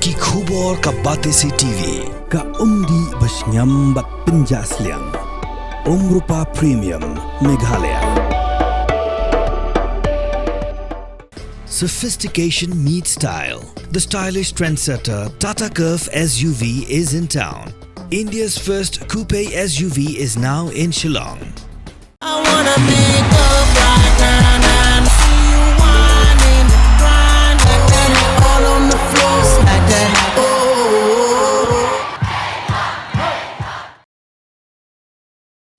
ki khubor ka Batesi TV ka umdi bas nyambat penjaslian Rupa Premium Meghalaya. Sophistication meets style. The stylish trendsetter Tata Curve SUV is in town. India's first coupe SUV is now in Shillong. I wanna make up right now, see you whining, grinding, all on the floor like that.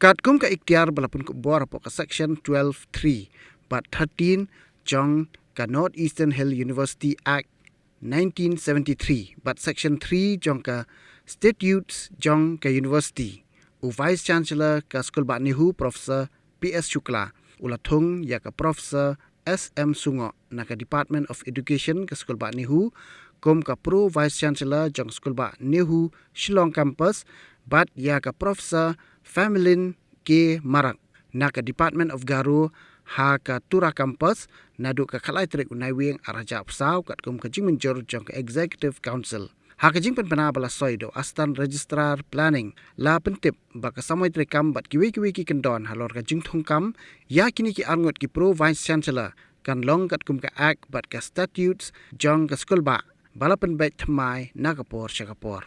Katkum ka ikhtiar balapun ko bor po ka section 12(3) but 13 jong ka Northeastern Hill University Act 1973 but section 3 jong ka statutes jong ka university. Vice Chancellor ka School Ba Nihu Professor PS Shukla ulathung ya ka Professor SM Sungoh na ka Department of Education ka School Ba Nihu kom ka Pro Vice Chancellor jong School Ba Nihu Shillong Campus bat ya ka Professor Fameline ke Marak na ka Department of Garo ha ka Tura Campus na du ka khalai trek unai wing araja psau kat kom ka jing menjor jong ka Executive Council. Hakajing penpana soido astan registrar planning la pentip baka samoi trekam bat kiwi ki kendon halor ka jing thongkam ya kini ki arngot ki Pro Vice Chancellor kan long kat kum ka act bat ka statutes jong ka school ba balapan bet thamai nakapor shakapor.